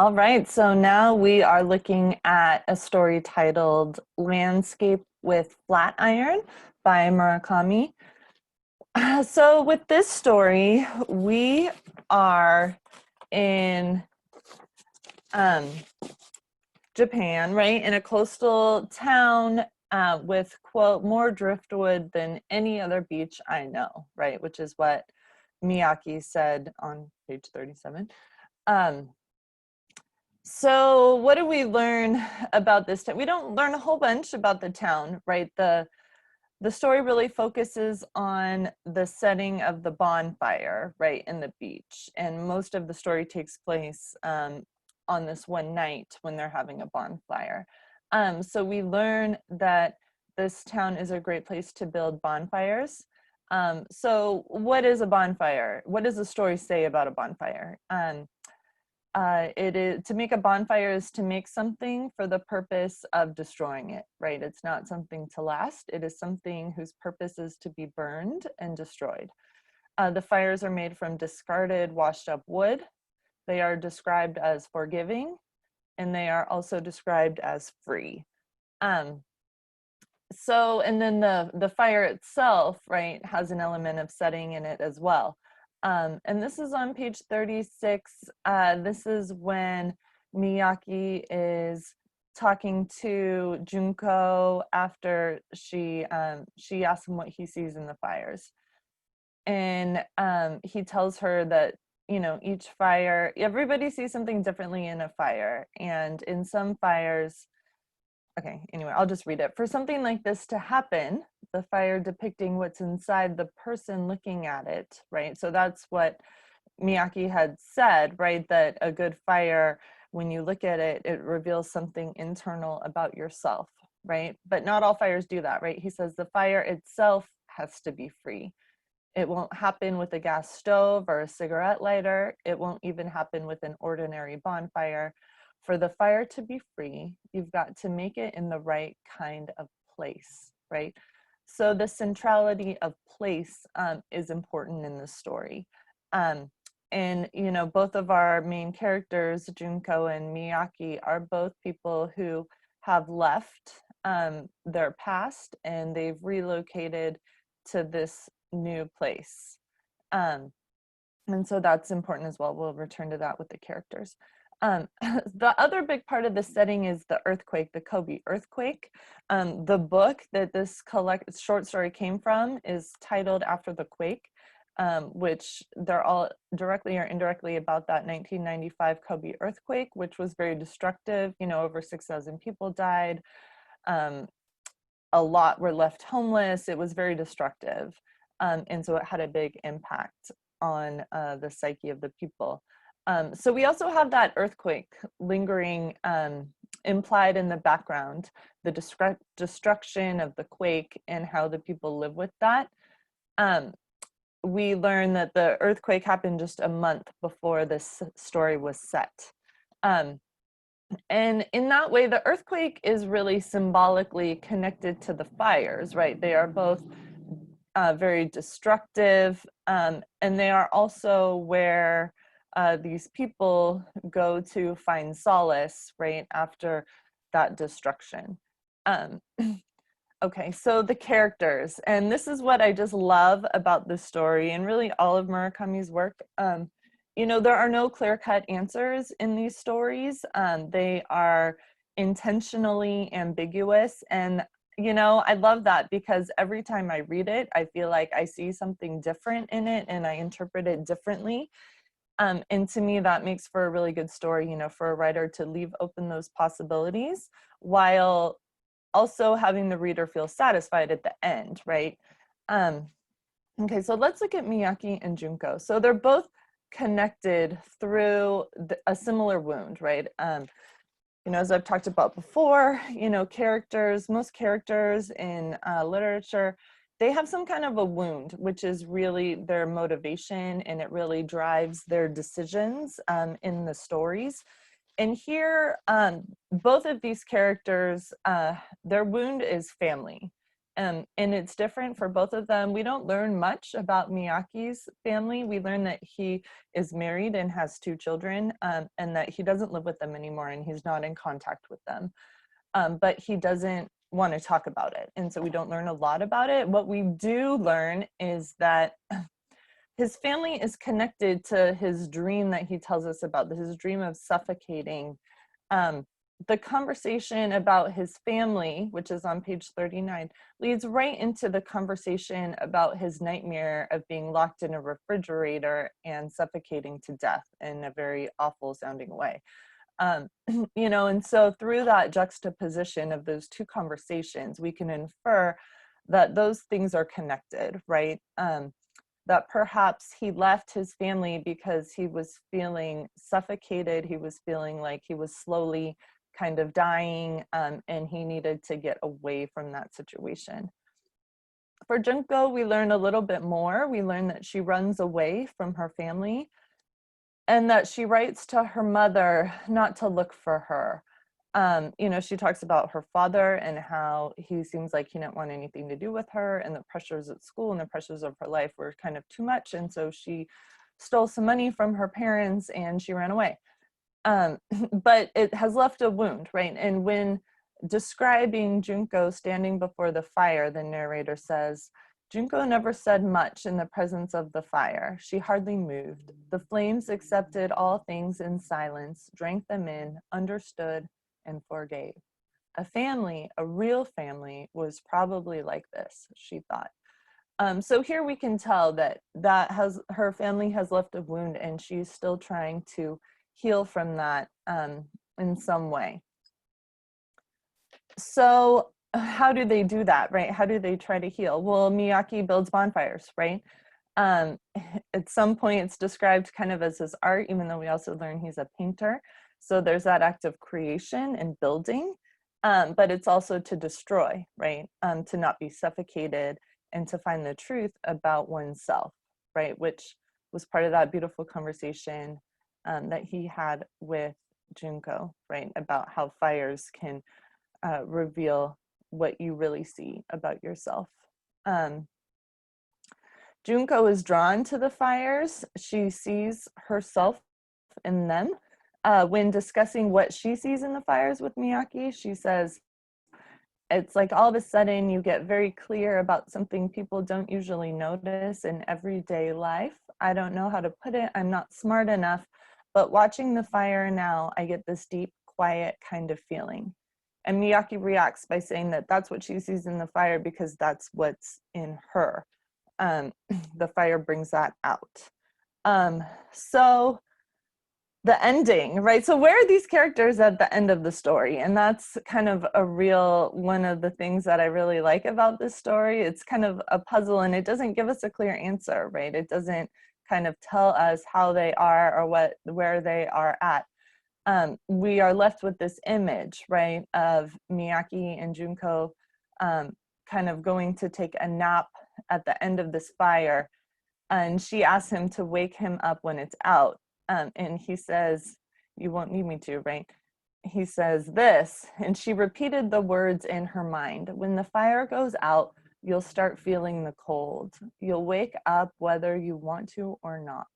All right, so now we are looking at a story titled Landscape with Flatiron by Murakami. So with this story, we are in Japan, right? In a coastal town with, quote, more driftwood than any other beach I know, right? Which is what Miyake said on page 37. So what do we learn about this town? We don't learn a whole bunch about the town, right? The story really focuses on the setting of the bonfire, right, in the beach. And most of the story takes place on this one night when they're having a bonfire. So we learn that this town is a great place to build bonfires. So what is a bonfire? What does the story say about a bonfire? It is to make a bonfire is to make something for the purpose of destroying it, right? It's not something to last. It is something whose purpose is to be burned and destroyed. The fires are made from discarded, washed up wood. They are described as forgiving, and they are also described as free. And then the fire itself, right, has an element of setting in it as well. And this is on page 36. This is when Miyake is talking to Junko after she asks him what he sees in the fires. And he tells her that, each fire, everybody sees something differently in a fire. And in some fires, okay, anyway, I'll just read it. For something like this to happen, the fire depicting what's inside the person looking at it, right? So that's what Miyake had said, right? That a good fire, when you look at it, it reveals something internal about yourself, right? But not all fires do that, right? He says the fire itself has to be free. It won't happen with a gas stove or a cigarette lighter. It won't even happen with an ordinary bonfire. For the fire to be free, you've got to make it in the right kind of place, right? So the centrality of place is important in this story. And, both of our main characters, Junko and Miyake, are both people who have left their past and they've relocated to this new place. And so that's important as well. We'll return to that with the characters. The other big part of the setting is the earthquake, the Kobe earthquake. The book that this short story came from is titled after the quake, which they're all directly or indirectly about that 1995 Kobe earthquake, which was very destructive. Over 6,000 people died. A lot were left homeless. It was very destructive. And so it had a big impact on the psyche of the people. So we also have that earthquake lingering implied in the background, the destruction of the quake and how the people live with that. We learn that the earthquake happened just a month before this story was set. And in that way, the earthquake is really symbolically connected to the fires, right? They are both very destructive, and they are also where these people go to find solace, right, after that destruction. Okay, so the characters, and this is what I just love about this story and really all of Murakami's work. There are no clear-cut answers in these stories. They are intentionally ambiguous, and I love that because every time I read it, I feel like I see something different in it and I interpret it differently. And to me, that makes for a really good story, for a writer to leave open those possibilities while also having the reader feel satisfied at the end, right? Okay, so let's look at Miyake and Junko. So they're both connected through a similar wound, right? As I've talked about before, most characters in literature, they have some kind of a wound, which is really their motivation, and it really drives their decisions in the stories. And here, both of these characters, their wound is family. And it's different for both of them. We don't learn much about Miyake's family. We learn that he is married and has 2 children, and that he doesn't live with them anymore and he's not in contact with them. But he doesn't want to talk about it. And so we don't learn a lot about it. What we do learn is that his family is connected to his dream that he tells us about, his dream of suffocating. The conversation about his family, which is on page 39, leads right into the conversation about his nightmare of being locked in a refrigerator and suffocating to death in a very awful sounding way. And so through that juxtaposition of those 2 conversations, we can infer that those things are connected, right? That perhaps he left his family because he was feeling suffocated, he was feeling like he was slowly kind of dying, and he needed to get away from that situation. For Junko, we learn a little bit more. We learn that she runs away from her family and that she writes to her mother not to look for her. She talks about her father and how he seems like he didn't want anything to do with her, and the pressures at school and the pressures of her life were kind of too much. And so she stole some money from her parents and she ran away. But it has left a wound, right? And when describing Junko standing before the fire, the narrator says, Junko never said much in the presence of the fire. She hardly moved. The flames accepted all things in silence, drank them in, understood, and forgave. A family, a real family, was probably like this, she thought. So here we can tell that her family has left a wound and she's still trying to heal from that in some way. So how do they do that, right? How do they try to heal? Well, Miyake builds bonfires, right? At some point it's described kind of as his art, even though we also learn he's a painter. So there's that act of creation and building, but it's also to destroy, right? To not be suffocated and to find the truth about oneself, right? Which was part of that beautiful conversation that he had with Junko, right? About how fires can reveal what you really see about yourself. Junko is drawn to the fires. She sees herself in them. When discussing what she sees in the fires with Miyake, she says, it's like all of a sudden you get very clear about something people don't usually notice in everyday life. I don't know how to put it. I'm not smart enough, but watching the fire now, I get this deep, quiet kind of feeling. And Miyake reacts by saying that that's what she sees in the fire because that's what's in her. The fire brings that out. So the ending, right? So where are these characters at the end of the story? And that's kind of one of the things that I really like about this story. It's kind of a puzzle and it doesn't give us a clear answer, right? It doesn't kind of tell us how they are or where they are at. We are left with this image, right, of Miyake and Junko kind of going to take a nap at the end of this fire. And she asks him to wake him up when it's out. And he says, you won't need me to, right? He says this, and she repeated the words in her mind. When the fire goes out, you'll start feeling the cold. You'll wake up whether you want to or not.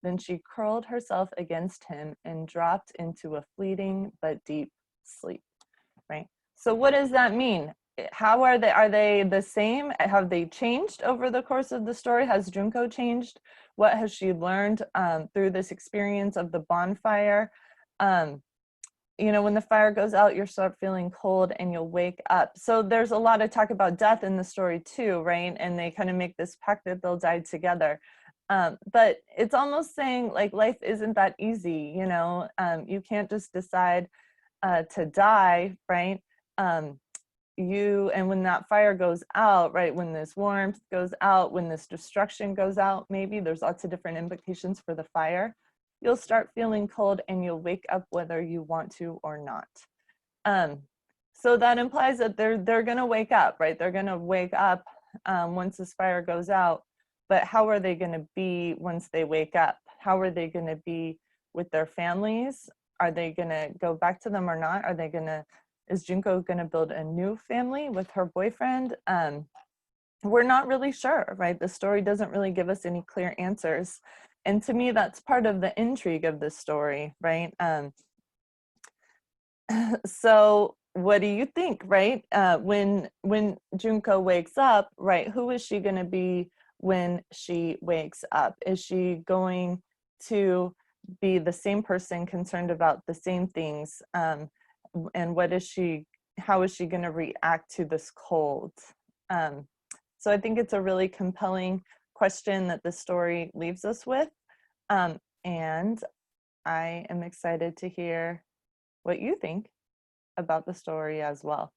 Then she curled herself against him and dropped into a fleeting but deep sleep, right? So what does that mean? How are they the same? Have they changed over the course of the story? Has Junko changed? What has she learned through this experience of the bonfire? When the fire goes out, you'll start feeling cold and you'll wake up. So there's a lot of talk about death in the story too, right? And they kind of make this pact that they'll die together. But it's almost saying like life isn't that easy, you can't just decide to die, right? And when that fire goes out, right, when this warmth goes out, when this destruction goes out, maybe there's lots of different implications for the fire, you'll start feeling cold and you'll wake up whether you want to or not. So that implies that they're going to wake up, right? They're going to wake up once this fire goes out. But how are they going to be once they wake up? How are they going to be with their families? Are they going to go back to them or not? Are they going to Is Junko going to build a new family with her boyfriend? We're not really sure, right? The story doesn't really give us any clear answers. And to me, that's part of the intrigue of this story, right? So what do you think, right? When Junko wakes up, right, who is she going to be when she wakes up? Is she going to be the same person concerned about the same things? And how is she going to react to this cold? So I think it's a really compelling question that the story leaves us with. And I am excited to hear what you think about the story as well.